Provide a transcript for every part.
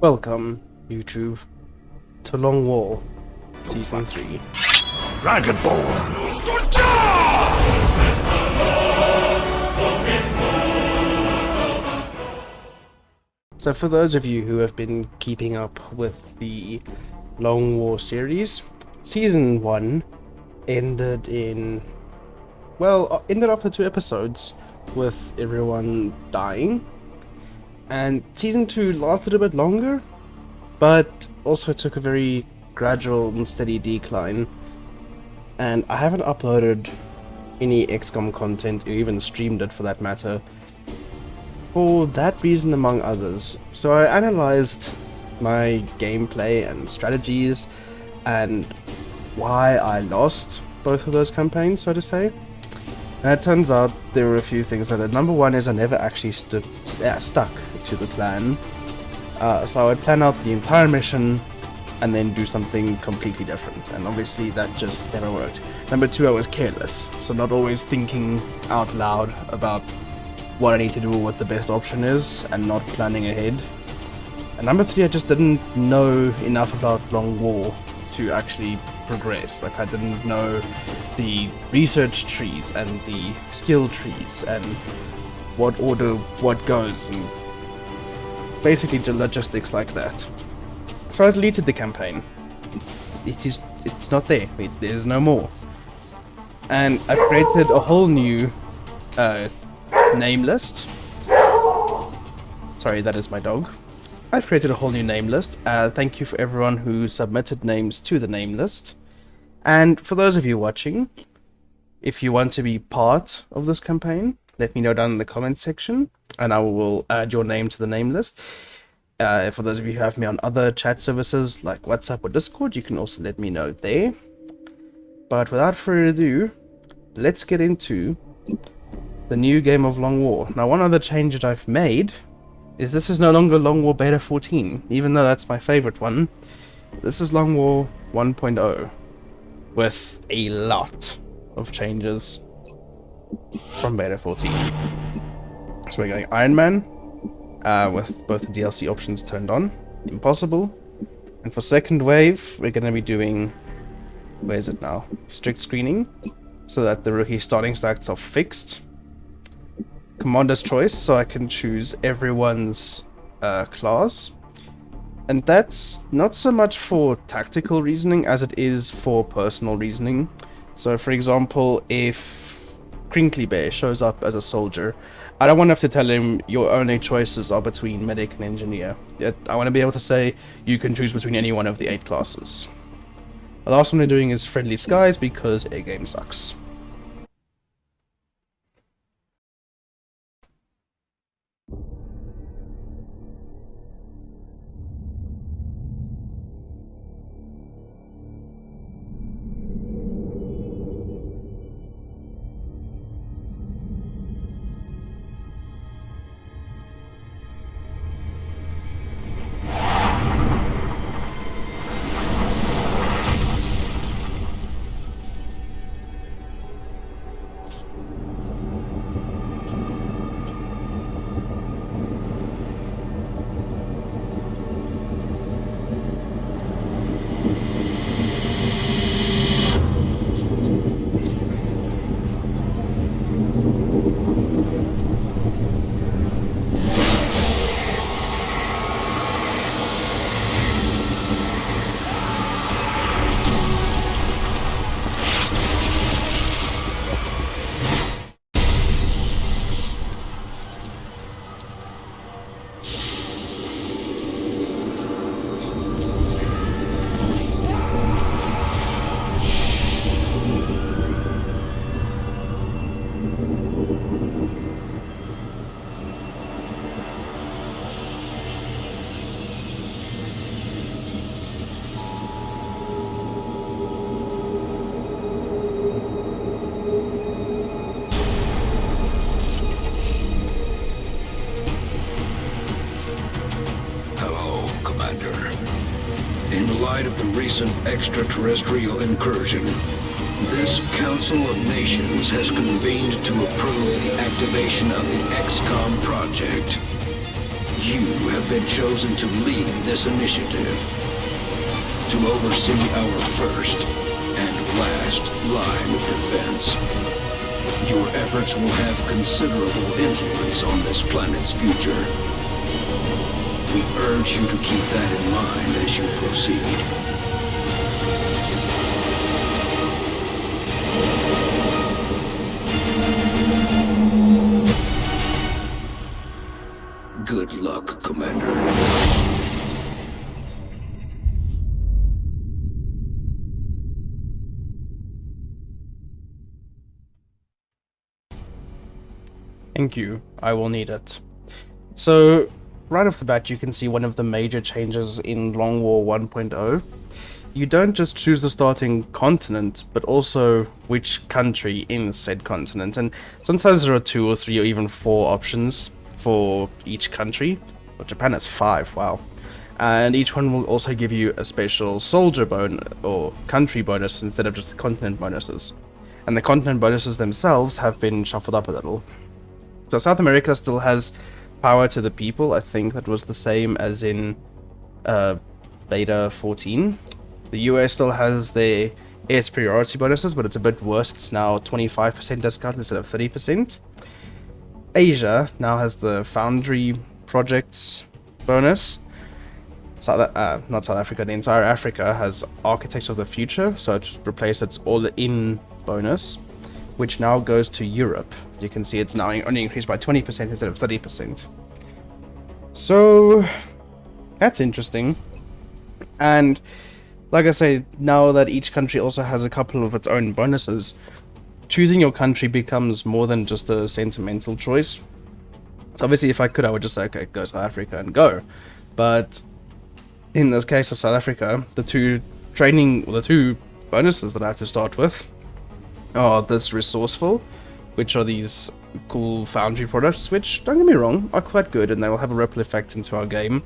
Welcome, YouTube, to Long War, Season 3. Dragonborn! So for those of you who have been keeping up with the Long War series, Season 1 ended after 2 episodes with everyone dying. And Season 2 lasted a bit longer, but also took a very gradual and steady decline. And I haven't uploaded any XCOM content, or even streamed it for that matter, for that reason among others. So I analyzed my gameplay and strategies, and why I lost both of those campaigns, so to say. And it turns out there were a few things that I did. Number one is I never actually stuck to the plan. So I would plan out the entire mission and then do something completely different. And obviously that just never worked. Number two, I was careless. So not always thinking out loud about what I need to do or what the best option is, and not planning ahead. And number three, I just didn't know enough about Long War to actually progress. Like, I didn't know the research trees and the skill trees and what order what goes, and basically the logistics like that. So I deleted the campaign. It's not there. There's no more. And I've created a whole new name list. Sorry, that is my dog. I've created a whole new name list. Thank you for everyone who submitted names to the name list. And for those of you watching, if you want to be part of this campaign, let me know down in the comments section, and I will add your name to the name list. For those of you who have me on other chat services like WhatsApp or Discord, you can also let me know there. But without further ado, let's get into the new game of Long War. Now, one other change that I've made is this is no longer Long War Beta 14, even though that's my favorite one. This is Long War 1.0, with a lot of changes from Beta 14. So we're going Iron Man, with both the DLC options turned on, Impossible, and for second wave, we're going to be doing, where is it now? Strict screening, so that the rookie starting stats are fixed. Commander's choice, so I can choose everyone's class. And that's not so much for tactical reasoning as it is for personal reasoning. So for example, if Crinkly Bear shows up as a soldier, I don't want to have to tell him your only choices are between medic and engineer. I want to be able to say you can choose between any one of the 8 classes. The last one we're doing is Friendly Skies because air game sucks. In light of the recent extraterrestrial incursion, this Council of Nations has convened to approve the activation of the XCOM project. You have been chosen to lead this initiative, to oversee our first and last line of defense. Your efforts will have considerable influence on this planet's future. We urge you to keep that in mind as you proceed. Good luck, Commander. Thank you. I will need it. So, right off the bat, you can see one of the major changes in Long War 1.0. You don't just choose the starting continent, but also which country in said continent. And sometimes there are 2 or 3 or even 4 options for each country. But Japan has 5, wow. And each one will also give you a special soldier bonus or country bonus instead of just the continent bonuses. And the continent bonuses themselves have been shuffled up a little. So South America still has power to the people. I think that was the same as in Beta 14. The US still has their air superiority bonuses, but it's a bit worse. It's now 25% discount instead of 30%. Asia now has the Foundry projects bonus. Not South Africa, the entire Africa has Architects of the Future, so it just replaced its all-in bonus, which now goes to Europe. As you can see, it's now only increased by 20% instead of 30%. So, that's interesting. And, like I say, now that each country also has a couple of its own bonuses, choosing your country becomes more than just a sentimental choice. So obviously, if I could, I would just say, okay, go South Africa and go. But in this case of South Africa, the two bonuses that I have to start with are this resourceful, which are these cool Foundry products, which, don't get me wrong, are quite good and they will have a ripple effect into our game.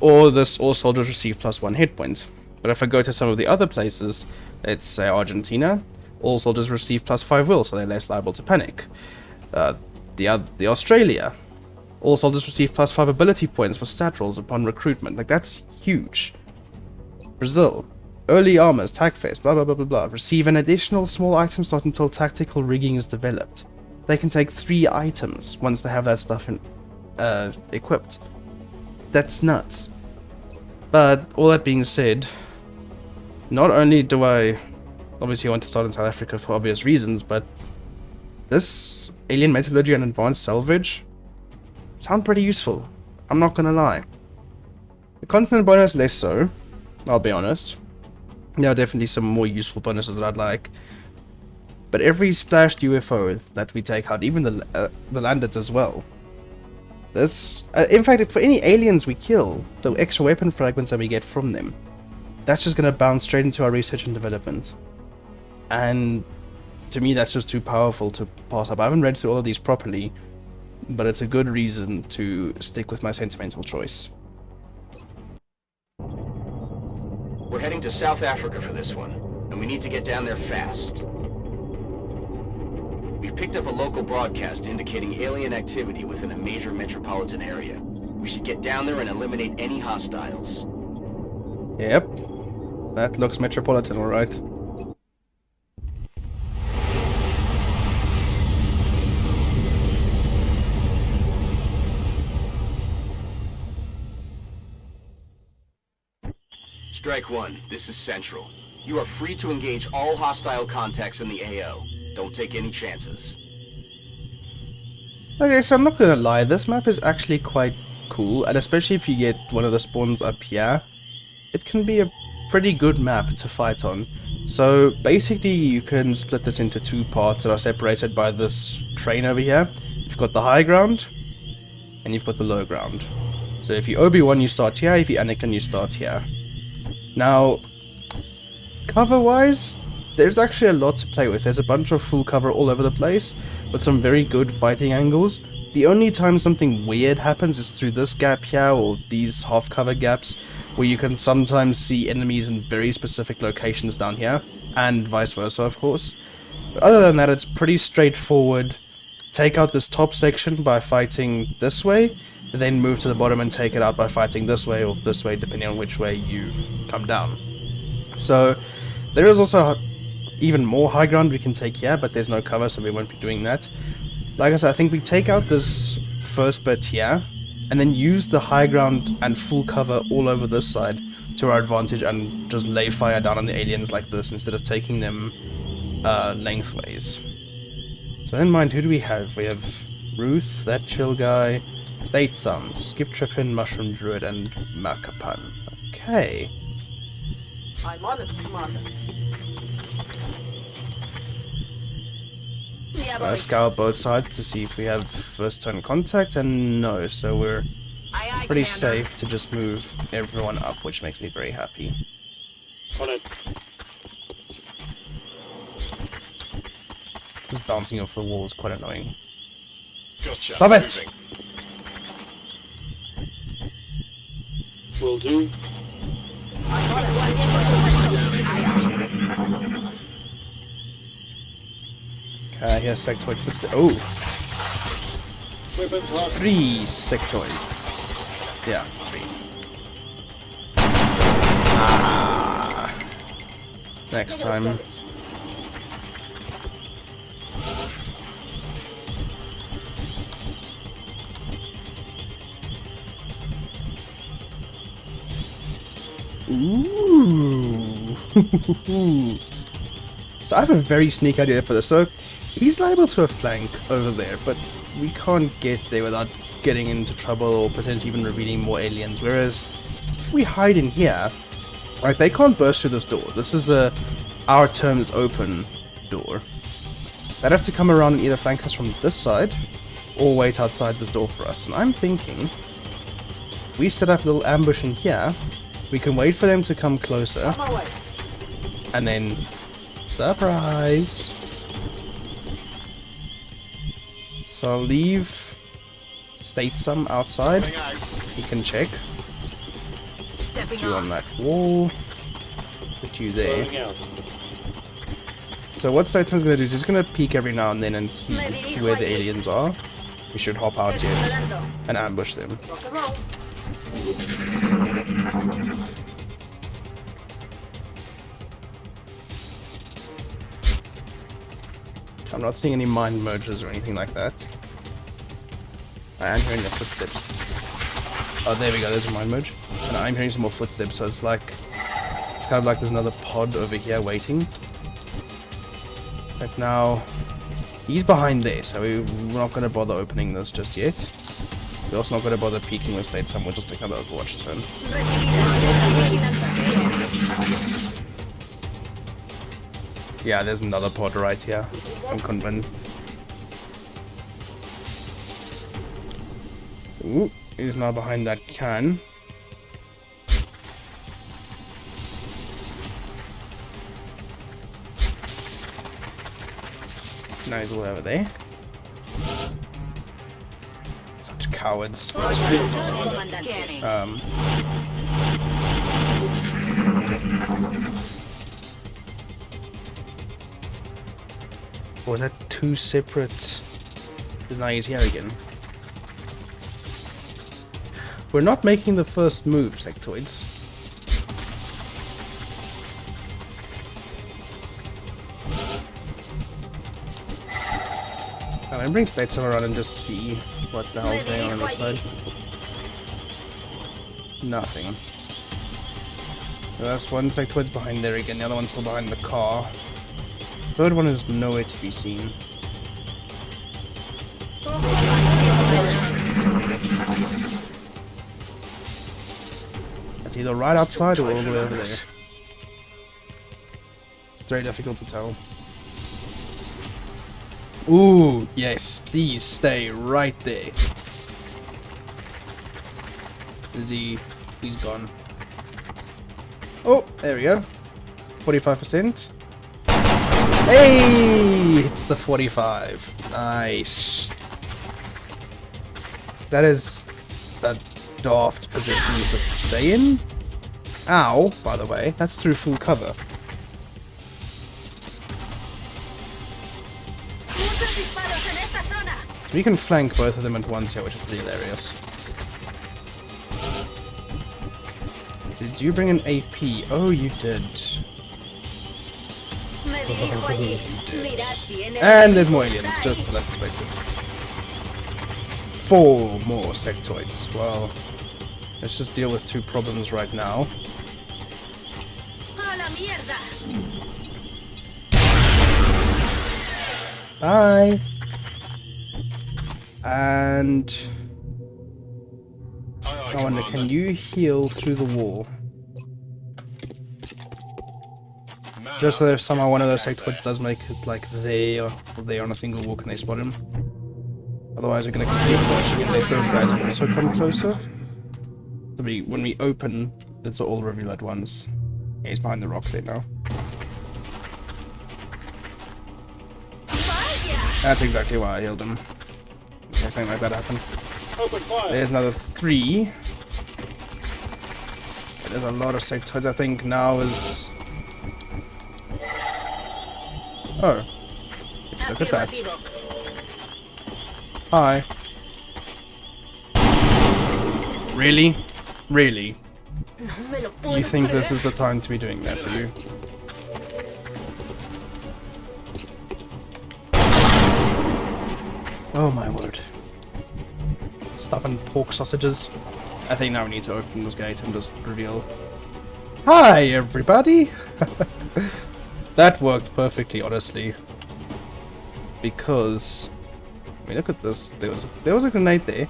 Or this all soldiers receive +1 hit point. But if I go to some of the other places, let's say Argentina, all soldiers receive +5 will, so they're less liable to panic. The Australia, all soldiers receive +5 ability points for stat rolls upon recruitment. Like, that's huge. Brazil, early armors, TACFest, blah blah blah blah blah, receive an additional small item slot until tactical rigging is developed. They can take 3 items once they have that stuff equipped. That's nuts. But all that being said, not only do I obviously want to start in South Africa for obvious reasons, but this alien metallurgy and advanced salvage sound pretty useful. I'm not gonna lie. The continent bonus less so, I'll be honest. There are definitely some more useful bonuses that I'd like. But every splashed UFO that we take out, even the landeds as well. This, in fact, for any aliens we kill, the extra weapon fragments that we get from them, that's just gonna bounce straight into our research and development. And to me, that's just too powerful to pass up. I haven't read through all of these properly, but it's a good reason to stick with my sentimental choice. We're heading to South Africa for this one, and we need to get down there fast. We've picked up a local broadcast indicating alien activity within a major metropolitan area. We should get down there and eliminate any hostiles. Yep. That looks metropolitan, alright. Strike 1, this is Central. You are free to engage all hostile contacts in the AO. Don't take any chances. Okay, so I'm not gonna lie, this map is actually quite cool, and especially if you get one of the spawns up here, it can be a pretty good map to fight on. So basically you can split this into 2 parts that are separated by this train over here. You've got the high ground, and you've got the low ground. So if you Obi-Wan, you start here, if you Anakin, you start here. Now, cover-wise, there's actually a lot to play with. There's a bunch of full cover all over the place, with some very good fighting angles. The only time something weird happens is through this gap here, or these half-cover gaps, where you can sometimes see enemies in very specific locations down here, and vice versa, of course. But other than that, it's pretty straightforward. Take out this top section by fighting this way, then move to the bottom and take it out by fighting this way or this way, depending on which way you've come down. So there is also even more high ground we can take here, but there's no cover, so we won't be doing that. Like I said, I think we take out this first bit here, and then use the high ground and full cover all over this side to our advantage, and just lay fire down on the aliens like this instead of taking them lengthways. So in mind, who do we have? We have Ruth, that chill guy, State Some, Skip Trippin, Mushroom Druid, and Makapan. Okay. I'm on it, Commander. Scour both sides to see if we have first turn contact, and no, so we're pretty safe to just move everyone up, which makes me very happy. On it. Just bouncing off the wall is quite annoying. Gotcha. Stop it! Will do. Okay, here's sectoid footsteps. Oh! Weapons hot. 3 sectoids. Yeah, 3. Ah! Next time. Ooh. So I have a very sneaky idea for this. So he's liable to a flank over there, but we can't get there without getting into trouble or potentially even revealing more aliens. Whereas if we hide in here, right, they can't burst through this door. This is a our terms open door. They'd have to come around and either flank us from this side or wait outside this door for us. And I'm thinking we set up a little ambush in here. We can wait for them to come closer, and then surprise. So I'll leave State Some outside. He can check. Put you on that wall. Put you there. Going out. So what State Some's going to do is he's going to peek every now and then and see where the aliens are. We should hop out yet and ambush them. I'm not seeing any mind mergers or anything like that. I am hearing the footsteps. Oh, there we go, there's a mind merge. And I'm hearing some more footsteps, so it's like... It's kind of like there's another pod over here waiting. But now... He's behind there, so we're not going to bother opening this just yet. We're also not going to bother peeking with State Some, we'll just take another Overwatch turn. Yeah, there's another pod right here. I'm convinced. Ooh, he's now behind that can. Now he's all over there. Such cowards. Or was that 2 separate? Because now he's here again. We're not making the first move, sectoids. I'm gonna bring State Some around and just see what the hell's going on this side. Nothing. There's one sectoid's behind there again, the other one's still behind the car. Third one is nowhere to be seen. It's either right outside or all the way over there. It's very difficult to tell. Ooh, yes, please stay right there. Is he? He's gone. Oh, there we go. 45%. Hey! It's the 45. Nice. That is a daft position to stay in. Ow, by the way. That's through full cover. We can flank both of them at once here, which is hilarious. Did you bring an AP? Oh, you did. And there's more aliens, just as I suspected. 4 more sectoids. Well, let's just deal with 2 problems right now. Bye. And I wonder, can you heal through the wall? Just so that if somehow one of those sectoids does make it like they're on a single wall, can they spot him? Otherwise we're gonna continue watching and let those guys also come closer. So when we open, it's all reveal at once. Yeah, he's behind the rock there now. That's exactly why I healed him. Something like that happened. Open fire. There's another 3. There's a lot of sectoids. I think now is... Oh. Look at that. Hi. Really? Really? You think this is the time to be doing that, do you? Oh my word. Stubborn pork sausages. I think now we need to open this gate and just reveal. Hi everybody! That worked perfectly, honestly. Because... I mean, look at this. There was a grenade there.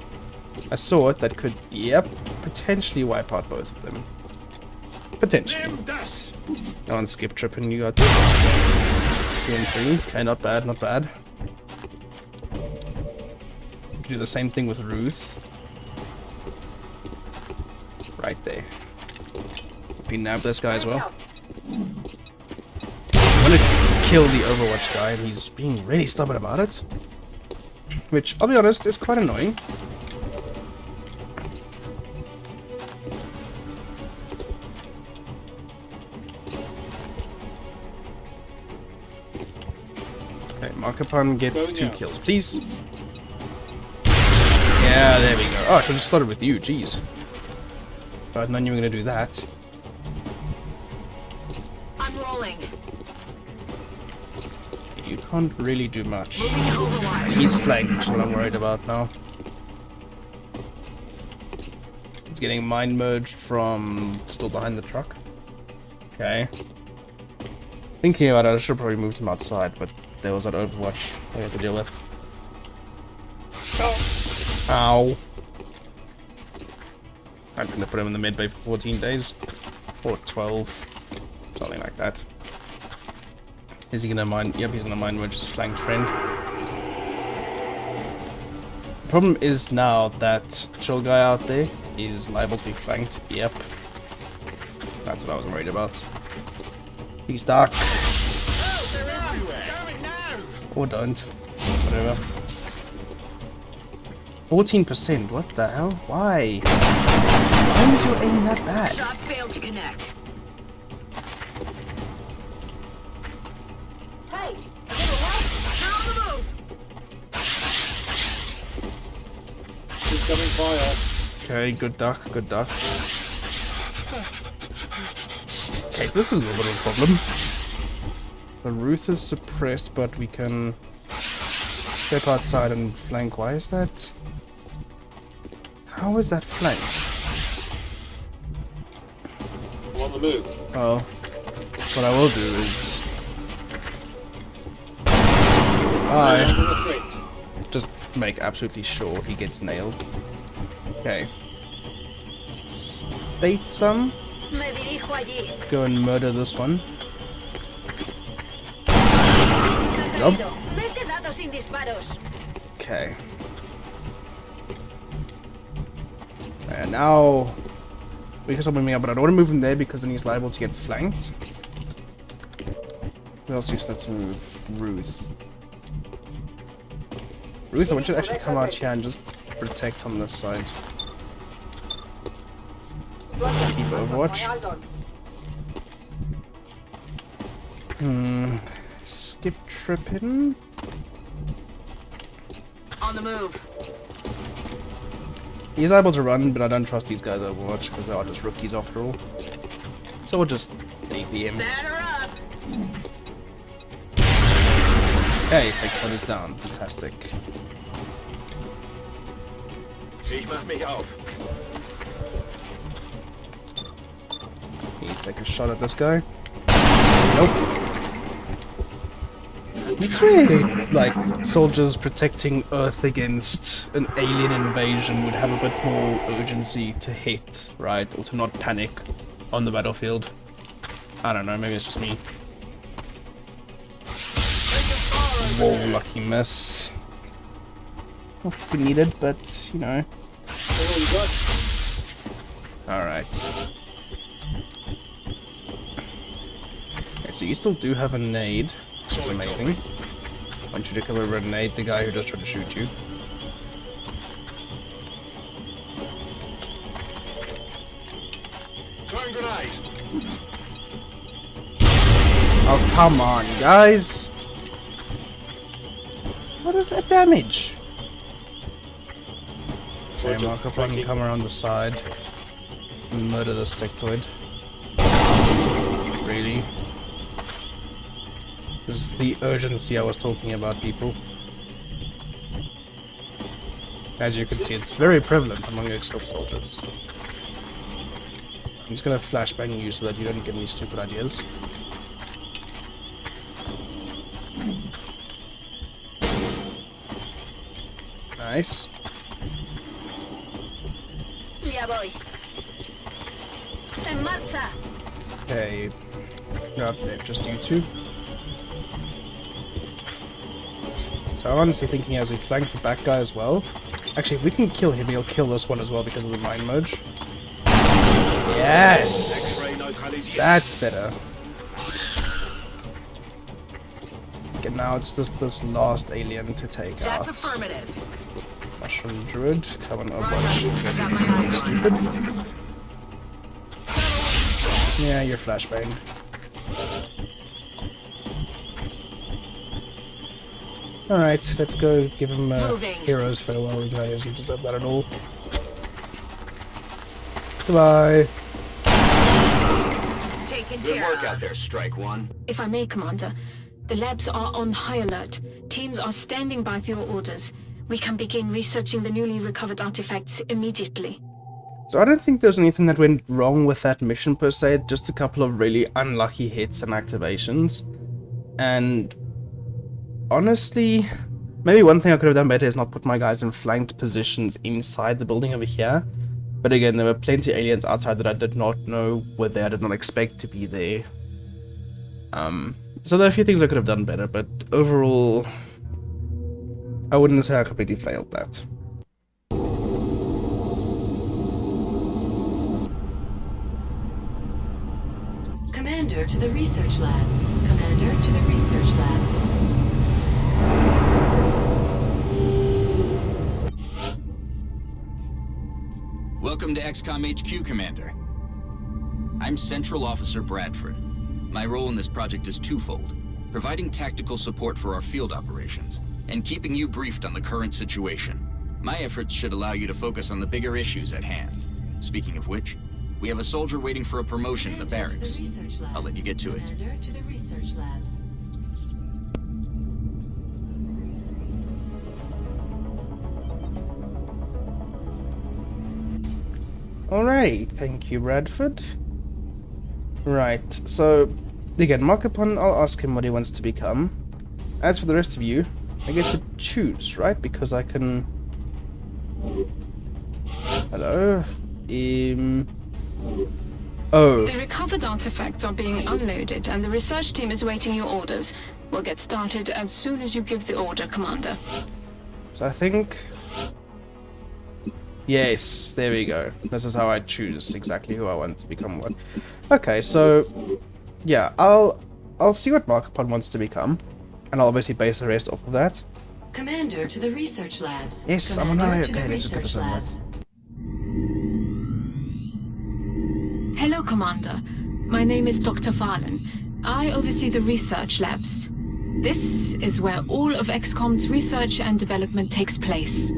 I saw it that could, yep, potentially wipe out both of them. Potentially. Go on, skip trip and you got this. 2 and 3. Okay, not bad, not bad. Do the same thing with Ruth. Right there. We nab this guy as well. I want to just kill the Overwatch guy, and he's being really stubborn about it. Which, I'll be honest, is quite annoying. Okay, mark upon, get 2 kills, please. Yeah, there we go. Oh, I should have started with you, jeez. But none you were gonna do that. I'm rolling. You can't really do much. He's flanked, which is what I'm worried about now. He's getting mind merged from still behind the truck. Okay. Thinking about it, I should have probably moved him outside, but there was that Overwatch I had to deal with. Ow. I'm just gonna put him in the mid bay for 14 days. Or 12. Something like that. Is he gonna mind? Yep, he's gonna mind merge his flanked friend. The problem is now that chill guy out there is liable to be flanked. Yep. That's what I was worried about. He's dark. Or don't. Whatever. 14%, what the hell? Why? Why is your aim that bad? Shot failed to connect. Hey! You're on the move! Incoming fire. Okay, good duck, good duck. Okay, so this is a little bit of a problem. The Ruth is suppressed, but we can step outside and flank. Why is that? How is that flanked? I'm on the move. Well, what I will do is... just make absolutely sure he gets nailed. Okay. State some. Go and murder this one. Job. Okay. And now we can stop moving up, but I don't want to move him there because then he's liable to get flanked. Who else used that to move? Ruth. Ruth, I want you to actually come out here and just protect on this side. Keep Overwatch. Skip tripping. On the move. He's able to run, but I don't trust these guys overmuch because they are just rookies after all. So we'll just AP him. Batter up. Okay, Sector is down. Fantastic. Ich mach mich auf. Can you take a shot at this guy? Nope. It's really like soldiers protecting Earth against an alien invasion would have a bit more urgency to hit, right? Or to not panic on the battlefield. I don't know, maybe it's just me. Whoa, lucky miss. Not what we needed, but you know. Alright. Okay, so you still do have a nade, which is amazing. I want you to cover a nade the guy who just tried to shoot you. Throwing grenade. Oh, come on, guys! What is that damage? Okay, mark up on come around the side and murder the sectoid. Really? This is the urgency I was talking about, people. As you can see, it's very prevalent among XCOM soldiers. I'm just gonna flashbang you so that you don't get any stupid ideas. Nice. Ya voy. En marcha. Okay. No, just you two. So I'm honestly thinking as we flank the back guy as well. Actually, if we can kill him, he'll kill this one as well because of the mind merge. Yes! That's better. Okay, now it's just this last alien to take That's out. affirmative. Mushroom Druid, come on, watch. You guys are doing anything stupid. Yeah, you're flashbanged. Alright, let's go give him a hero's farewell. He doesn't deserve that at all. Goodbye. Taken Good care work out of. there, Strike One. If I may, Commander, the labs are on high alert. Teams are standing by for your orders. We can begin researching the newly recovered artifacts immediately. So I don't think there's anything that went wrong with that mission per se, just a couple of really unlucky hits and activations. And honestly, maybe one thing I could have done better is not put my guys in flanked positions inside the building over here. But again, there were plenty of aliens outside that I did not know were there, I did not expect to be there. So there are a few things I could have done better, but overall, I wouldn't say I completely failed that. Commander to the research labs. Commander to the research labs. Welcome to XCOM HQ, Commander. I'm Central Officer Bradford. My role in this project is twofold: providing tactical support for our field operations, and keeping you briefed on the current situation. My efforts should allow you to focus on the bigger issues at hand. Speaking of which, we have a soldier waiting for a promotion in the barracks. I'll let you get to it. Commander to the research labs. Alright, thank you, Bradford. Right, so again, mark upon, I'll ask him what he wants to become. As for the rest of you, I get to choose, right? Because I can... Hello? Oh. The recovered artifacts are being unloaded, and the research team is waiting your orders. We'll get started as soon as you give the order, Commander. So I think... Yes, there we go. This is how I choose exactly who I want to become what. Okay, so... Yeah, I'll see what Markupon wants to become. And I'll obviously base the rest off of that. Commander to the research labs. Yes, I'm on my way. Commander to the Okay, let's just get this research on labs. Hello, Commander. My name is Dr. Farlan. I oversee the research labs. This is where all of XCOM's research and development takes place.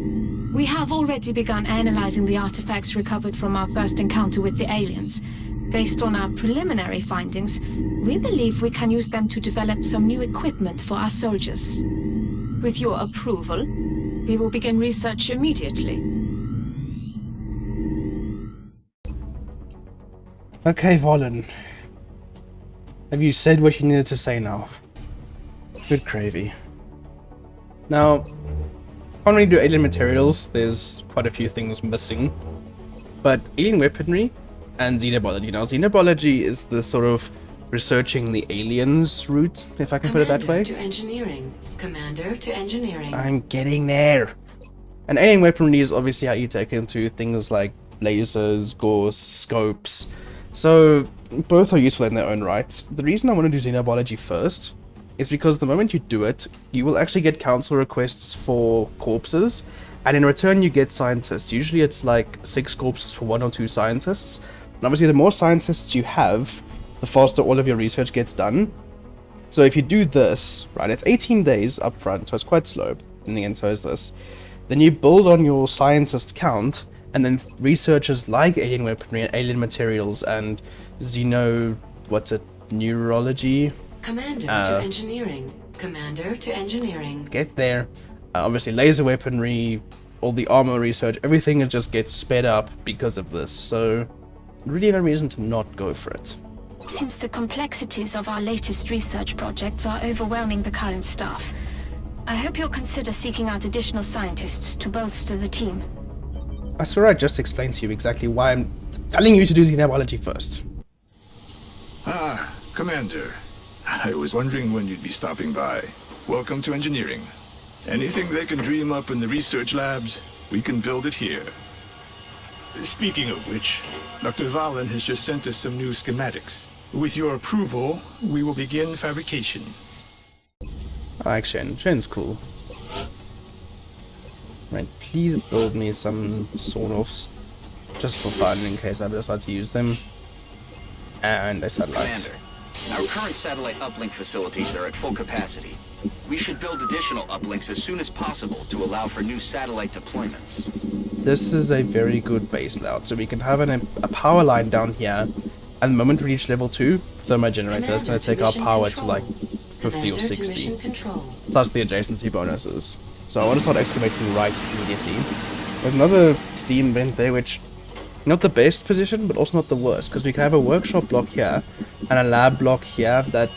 We have already begun analyzing the artifacts recovered from our first encounter with the aliens. Based on our preliminary findings, we believe we can use them to develop some new equipment for our soldiers. With your approval, we will begin research immediately. Okay, Valen. Have you said what you needed to say now? Good gravy. Now, can't really do alien materials, there's quite a few things missing. But alien weaponry and xenobiology. Now, xenobiology is the sort of researching the aliens route, if I can put it that way. Commander to engineering. Commander to engineering. I'm getting there. And alien weaponry is obviously how you take into things like lasers, gauss, scopes. So both are useful in their own rights. The reason I want to do xenobiology first is because the moment you do it, you will actually get council requests for corpses, and in return you get scientists. Usually it's like 6 corpses for 1 or 2 scientists. And obviously the more scientists you have, the faster all of your research gets done. So if you do this, right, it's 18 days up front, so it's quite slow. In the end, so is this. Then you build on your scientist count, and then researchers like alien weaponry and alien materials and neurology. Commander to engineering. Commander to engineering. Get there. Obviously laser weaponry, all the armor research, everything just gets sped up because of this. So really no reason to not go for it. Seems the complexities of our latest research projects are overwhelming the current staff. I hope you'll consider seeking out additional scientists to bolster the team. I swear I just explained to you exactly why I'm telling you to do xenobiology first. Ah, Commander. I was wondering when you'd be stopping by. Welcome to engineering. Anything they can dream up in the research labs, we can build it here. Speaking of which, Dr. Valen has just sent us some new schematics. With your approval, we will begin fabrication. I like Shen. Shen's cool. Right, please build me some sort-offs. Just for fun, in case I decide to use them. And a satellite. Commander, our current satellite uplink facilities are at full capacity. We should build additional uplinks as soon as possible to allow for new satellite deployments. This is a very good base layout, so we can have a power line down here. And the moment we reach level 2, thermo generator is going to take our power to like 50 or 60. Plus the adjacency bonuses. So I want to start excavating right immediately. There's another steam vent there, which not the best position, but also not the worst, because we can have a workshop block here and a lab block here that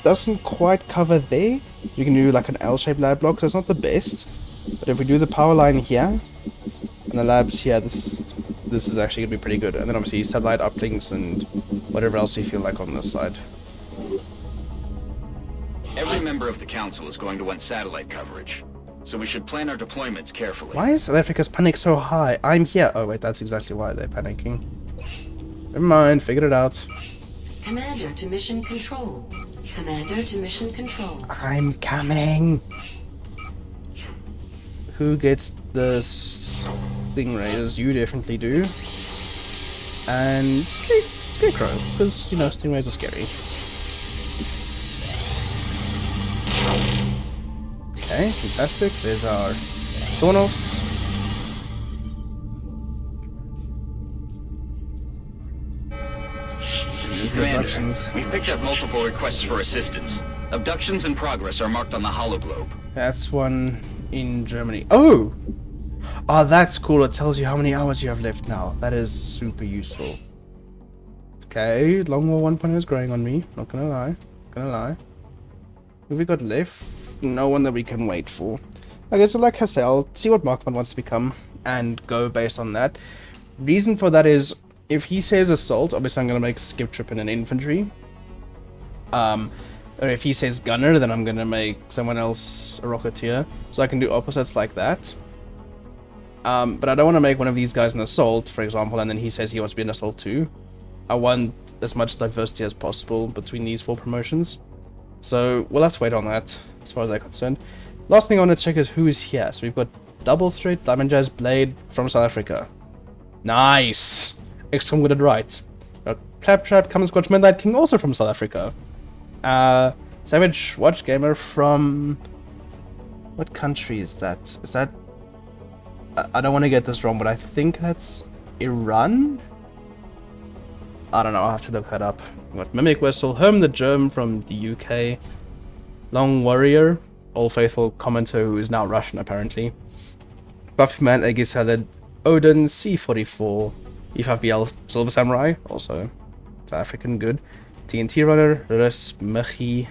doesn't quite cover there. We can do like an L-shaped lab block, so it's not the best. But if we do the power line here and the labs here, this is actually going to be pretty good. And then obviously satellite uplinks and whatever else you feel like on this side. Every member of the council is going to want satellite coverage, so we should plan our deployments carefully. Why is South Africa's panic so high? I'm here. Oh wait, that's exactly why they're panicking. Never mind, figured it out. Commander to mission control. Commander to mission control. I'm coming. Who gets the stingrays? You definitely do. And Scarecrow, because you know stingrays are scary. Okay, fantastic. There's our Sonos. Commander, we've picked up multiple requests for assistance. Abductions in progress are marked on the hologlobe. That's one in Germany. Oh! Oh, that's cool. It tells you how many hours you have left now. That is super useful. Okay, Long War 1.0 is growing on me. Not gonna lie. What have we got left? No one that we can wait for. Okay, so like I say, I'll see what Markman wants to become and go based on that. Reason for that is, if he says assault, obviously I'm going to make skip trip in an infantry. Or if he says gunner, then I'm going to make someone else a rocketeer. So I can do opposites like that. But I don't want to make one of these guys an assault, for example, and then he says he wants to be an assault too. I want as much diversity as possible between these 4 promotions. So we'll have to wait on that, as far as I'm concerned. Last thing I want to check is who is here. So we've got Double Threat, Diamond Jazz Blade from South Africa. Nice! XCOM got it right. Claptrap, Common Squatch, Midnight King, also from South Africa. Savage Watch Gamer from... What country is that? Is that... I don't want to get this wrong, but I think that's Iran? I don't know, I'll have to look that up. We've got Mimic Whistle, Herm the Germ from the UK, Long Warrior, All Faithful commenter who is now Russian apparently, Buffman, Aegis Salad, Odin, C44, E5BL, Silver Samurai, also South African, good, TNT Runner, Res Mechi,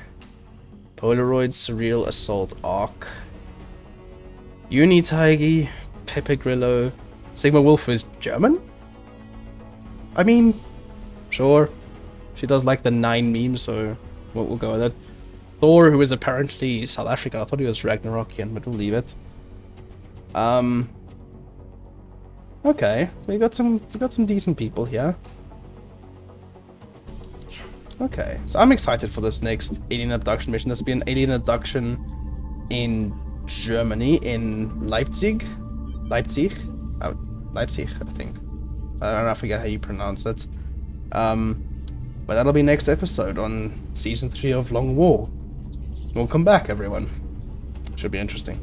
Polaroid, Surreal, Assault, Arc, Unitaigi, Pepe Grillo, Sigma Wolf is German? I mean, sure. She does like the 9 memes, so we'll go with it. Thor, who is apparently South African. I thought he was Ragnarokian, but we'll leave it. Okay, we got some decent people here. Okay, so I'm excited for this next alien abduction mission. This will be an alien abduction in Germany, in Leipzig, I think. I don't know, I forget how you pronounce it. But that'll be next episode on Season 3 of Long War. Welcome back, everyone. Should be interesting.